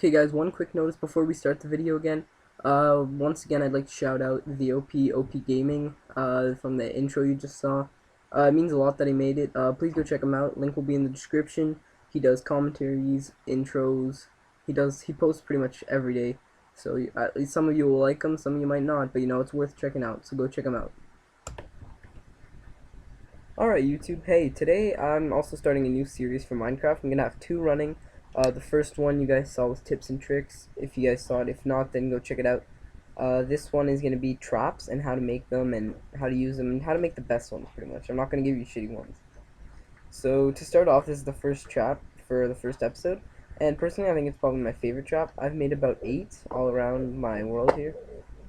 Okay guys, one quick notice before we start the video again. Once again, I'd like to shout out the OP Gaming from the intro you just saw. It means a lot that he made it. Please go check him out. Link will be in the description. He does commentaries, intros. He posts pretty much every day. So at least some of you will like him, some of you might not, but you know, it's worth checking out. So go check him out. Alright YouTube, hey, today I'm also starting a new series for Minecraft. I'm gonna have two running. The first one you guys saw was tips and tricks, if you guys saw it. If not, then go check it out. This one is gonna be traps and how to make them and how to use them and how to make the best ones, pretty much. I'm not gonna give you shitty ones. So to start off, this is the first trap for the first episode, and personally I think it's probably my favorite trap. I've made about 8 all around my world here,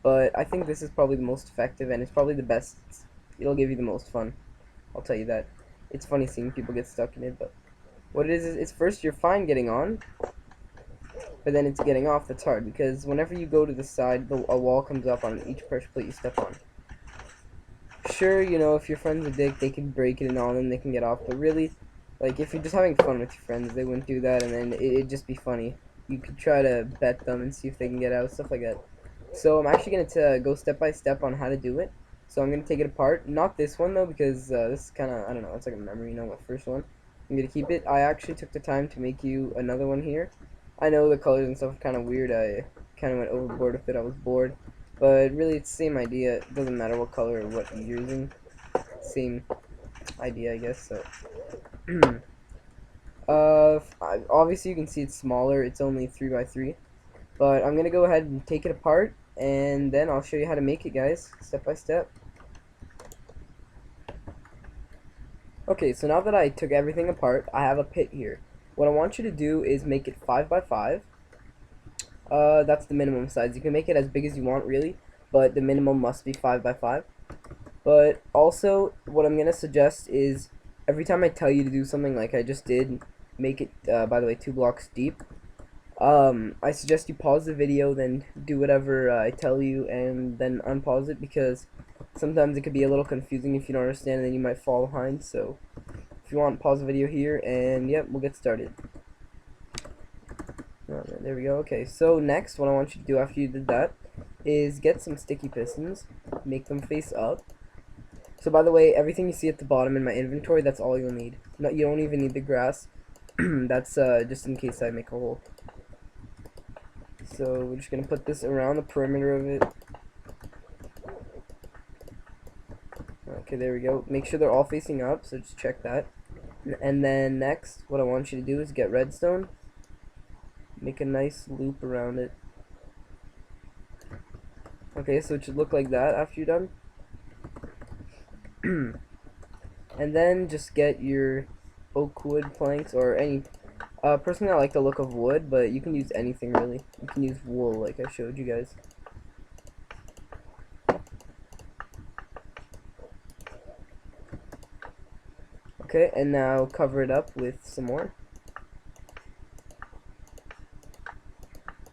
but I think this is probably the most effective and it's probably the best. It'll give you the most fun, I'll tell you that. It's funny seeing people get stuck in it, but what it is it's first you're fine getting on, but then it's getting off that's hard, because whenever you go to the side, a wall comes up on each pressure plate you step on. Sure, you know, if your friend's a dick, they can break it and all, and they can get off, but really, like, if you're just having fun with your friends, they wouldn't do that, and then it'd just be funny. You could try to bet them and see if they can get out, stuff like that. So I'm actually going to go step by step on how to do it. So I'm going to take it apart. Not this one, though, because this is kind of, I don't know, it's like a memory, you know, my first one. I'm going to keep it. I actually took the time to make you another one here. I know the colors and stuff are kind of weird. I kind of went overboard with it. I was bored. But really, it's the same idea. It doesn't matter what color or what you're using. Same idea, I guess. So, obviously, you can see it's smaller. It's only 3x3. But I'm going to go ahead and take it apart, and then I'll show you how to make it, guys, step by step. Okay, so now that I took everything apart, I have a pit here. What I want you to do is make it 5x5. That's the minimum size. You can make it as big as you want, really, but the minimum must be 5x5. But also, what I'm going to suggest is, every time I tell you to do something like I just did, make it, by the way, 2 blocks deep, I suggest you pause the video, then do whatever I tell you, and then unpause it, because sometimes it could be a little confusing if you don't understand, and then you might fall behind. So if you want, pause the video here, and yep, we'll get started. Alright, there we go. Okay, so next, what I want you to do after you did that is get some sticky pistons, make them face up. So by the way, everything you see at the bottom in my inventory, that's all you'll need. No, you don't even need the grass. That's just in case I make a hole. So we're just going to put this around the perimeter of it. Okay, there we go. Make sure they're all facing up, so just check that. And then next, what I want you to do is get redstone. Make a nice loop around it. Okay, so it should look like that after you're done. And then just get your oak wood planks, or any... personally I like the look of wood, but you can use anything really. You can use wool like I showed you guys. Okay, and now cover it up with some more.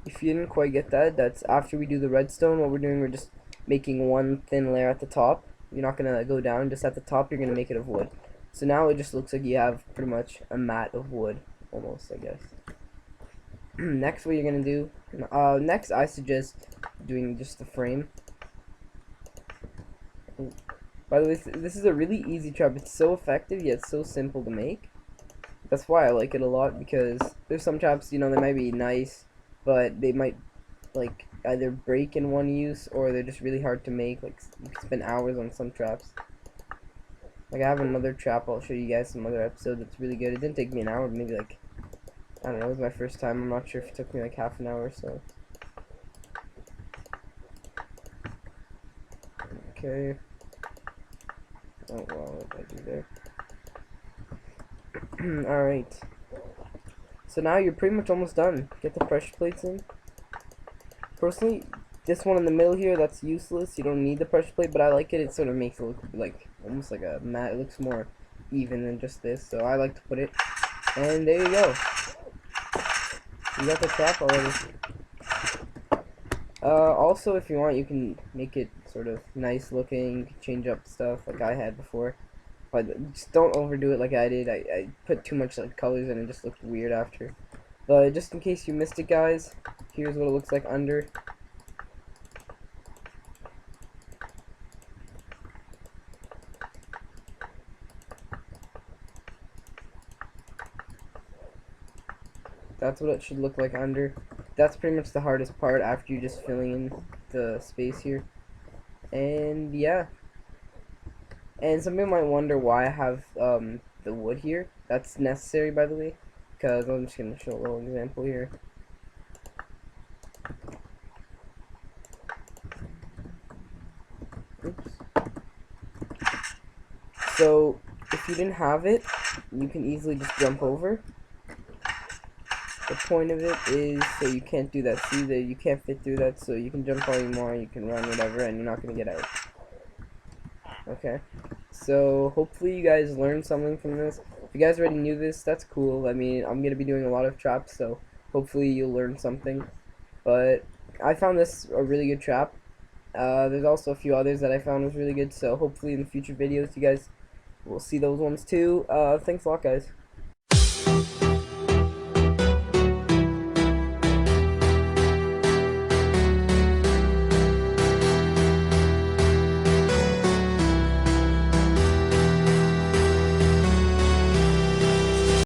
If you didn't quite get that, that's after we do the redstone. What we're doing, we're just making one thin layer at the top. You're not going to go down, just at the top you're going to make it of wood. So now it just looks like you have pretty much a mat of wood, almost, I guess. Next, what you're going to do, next I suggest doing just the frame. By the way, this is a really easy trap. It's so effective, yet so simple to make. That's why I like it a lot, because there's some traps, you know, they might be nice, but they might, like, either break in one use, or they're just really hard to make. Like, you can spend hours on some traps. Like, I have another trap I'll show you guys some other episode that's really good. It didn't take me an hour, maybe, like, I don't know, it was my first time. I'm not sure if it took me, like, half an hour or so. Okay. Oh, wow, what did I do there? Alright. So now you're pretty much almost done. Get the pressure plates in. Personally, this one in the middle here, that's useless. You don't need the pressure plate, but I like it. It sort of makes it look like almost like a mat. It looks more even than just this, so I like to put it. And there you go. You got the trap already. Also, if you want, you can make it sort of nice looking. You can change up stuff like I had before. But just don't overdo it like I did. I put too much like colors and it just looked weird after. But just in case you missed it, guys, here's what it looks like under. That's what it should look like under. That's pretty much the hardest part after you're just filling in the space here. And yeah. And some people might wonder why I have the wood here. That's necessary, by the way, because I'm just going to show a little example here. Oops. So if you didn't have it, you can easily just jump over. The point of it is so you can't do that. See that you can't fit through that, so you can jump all you want, you can run, whatever, and you're not going to get out. Okay, so hopefully you guys learned something from this. If you guys already knew this, that's cool. I mean, I'm going to be doing a lot of traps, so hopefully you'll learn something. But I found this a really good trap. There's also a few others that I found was really good, so hopefully in the future videos you guys will see those ones too. Thanks a lot, guys.